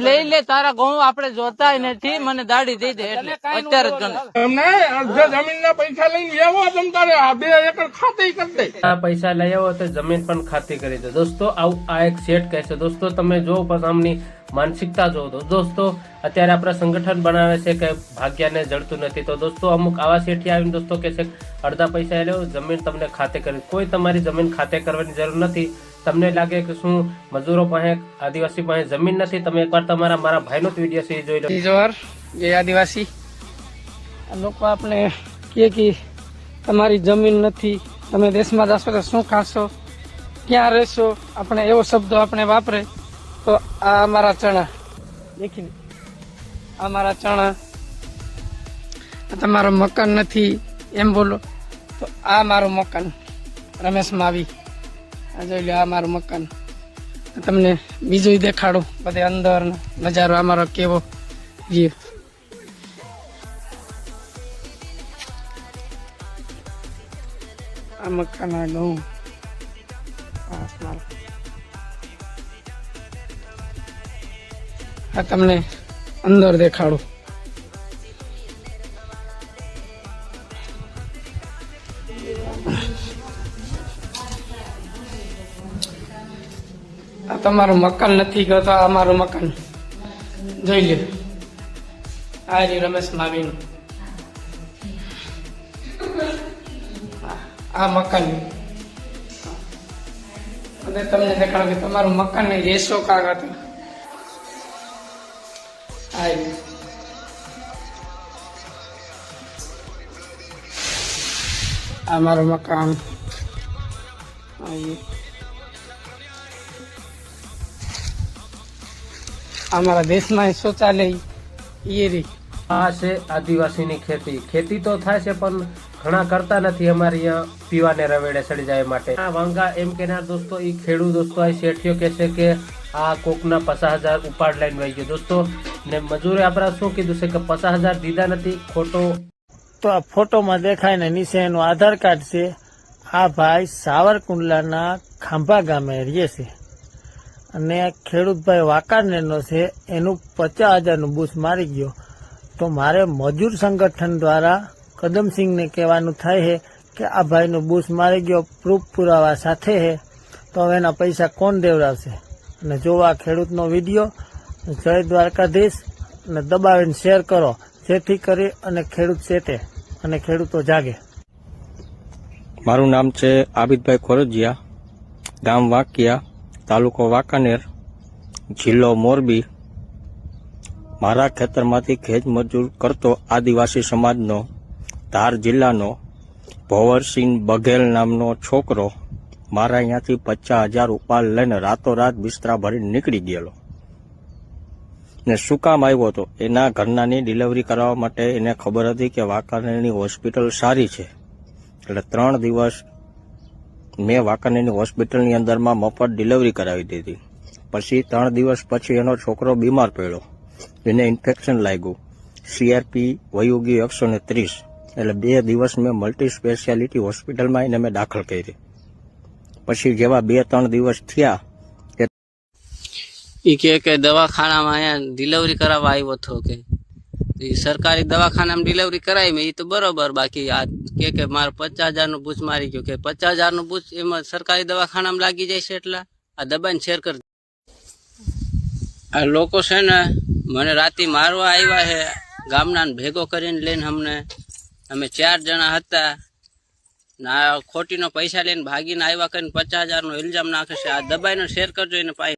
લઈ લે તારા ઘઉં આપડે જોતા નથી મને દાડી દઈ દે અત્યારે જમીન ના પૈસા લઈને આવો તમ તારે 2 એકર ખાતી કરી દે આ પૈસા લઈ આવો તો જમીન પણ ખાતી કરી દે દોસ્તો આવું આ એક શેઠ કહે છે દોસ્તો તમે જો આમની માનસિકતા જો દોસ્તો અત્યારે આપણા સંગઠન બનાવે છે કે ભાગ્યને જડતું નથી તો દોસ્તો અમુક આવા શેઠી આવીને દોસ્તો કે છે અડધા પૈસા લો જમીન તમને ખાતે કરી કોઈ તમારી જમીન ખાતે કરવાની જરૂર નથી તમને લાગે કે શું મજૂરો પાસે આદિવાસી પાસે જમીન નથી તમે એકવાર તમારા મારા ભાઈનો વિડીયો છે જોઈ લો જોર જે આદિવાસી લોકો આપણે કે તમારી જમીન નથી તમે દેશમાં જશો તો શું ખાશો ક્યાં રહેશો આપણે એવો શબ્દો આપણે વાપરે તો આ અમારા ચણા દેખીને અમારા ચણા તમારો મકાન નથી એમ બોલો તો આ મારું મકાન રમેશ માવી આ જોઈ લો આ મારું મકાન તમને બીજું દેખાડું બધે અંદર નજારો અમારો કેવો વ્યૂ આ મકાન આ ઘઉં આ તમને અંદર દેખાડું આ તમારું મકાન નથી ગયો તો આ મારું મકાન જોઈ લે આ રમેશ માવીનું આ મકાન અને તમને દેખાડો કે તમારું મકાન નહીં રેસો કાગ હતો આ મારું મકાન અમારા દેશમાં શૌચાલય એ રી આ છે આદિવાસીની ખેતી તો થાય છે પણ ઘણા કરતા નથી અમારે અહીંયા પીવાને રવેડે સડી જાય માટે આ વાંગા એમ કેનાર દોસ્તો એ ખેડૂત દોસ્તો આ શેઠીઓ કહે છે કે આ કોકના 50,000 ઉપાડ લઈને વહી ગયો દોસ્તો ને મજૂરે આપણા શું કીધું છે કે 50,000 દીધા નથી ખોટો તો આ ફોટોમાં દેખાય ને નીચે એનું આધાર કાર્ડ છે આ ભાઈ સાવરકુંડલાના ખાંભા ગામે રહે છે અને ખેડૂતભાઈ વાકાનેરનો છે એનું 50,000નું બૂસ મારી ગયો તો મારે મજૂર સંગઠન દ્વારા કદમસિંહને કહેવાનું થાય છે કે આ ભાઈનું બૂસ મારી ગયો પ્રૂફ પુરાવા સાથે છે તો હવે એના પૈસા કોણ દેવડાવશે અને જોવા ખેડૂતનો વિડીયો જય દ્વારકાધીશ અને દબાવીને શેર કરો જેથી કરી અને ખેડૂત ચેતે અને ખેડૂતો જાગે મારું નામ છે આબિદભાઈ ખોરજીયા ગામ વાંકિયા તાલુકો વાંકાનેર જિલ્લો મોરબી મારા ખેતરમાંથી ખેત મજૂર કરતો આદિવાસી સમાજનો ધાર જિલ્લાનો ભોવરસિંહ બઘેલ નામનો છોકરો મારા અહીંયાથી 50,000 ઉપાડ લઈને રાતોરાત બિસ્તરા ભરીને નીકળી ગયેલો ને શું કામ આવ્યો હતો એના ઘરનાની ડિલિવરી કરાવવા માટે એને ખબર હતી કે વાંકાનેરની હોસ્પિટલ સારી છે એટલે 3 દિવસ મેં વાંકાનેરની હોસ્પિટલની અંદરમાં મફત ડિલિવરી કરાવી દીધી પછી 3 દિવસ પછી એનો છોકરો બીમાર પડ્યો એને ઇન્ફેક્શન લાગ્યું CRP વયું ગયું 130 એટલે 2 દિવસ મેં મલ્ટી સ્પેશિયાલિટી હોસ્પિટલમાં એને મેં દાખલ કરી પછી જેવા 2-3 દિવસ થયા કે દવાખાનામાં અહીંયા ડિલિવરી કરાવવા આવ્યો હતો કે સરકારી દવાખાનામાં ડિલિવરી કરાવી મેં એ તો બરોબર બાકી આ કે મારે 50,000નું બૂચ મારી ગયું કે 50,000નું બૂચ એમાં સરકારી દવાખાનામાં લાગી જાય છે એટલે આ દબાઈને શેર કરી આ લોકો છે ને મને રાતે મારવા આવ્યા છે ગામના ભેગો કરીને લઈને અમે 4 જણા હતા ના ખોટીનો પૈસા લઈને ભાગીને આવ્યા કરીને 50,000નો ઇલ્ઝામ નાખે છે આ દબાઈને શેર કરજો એને પાય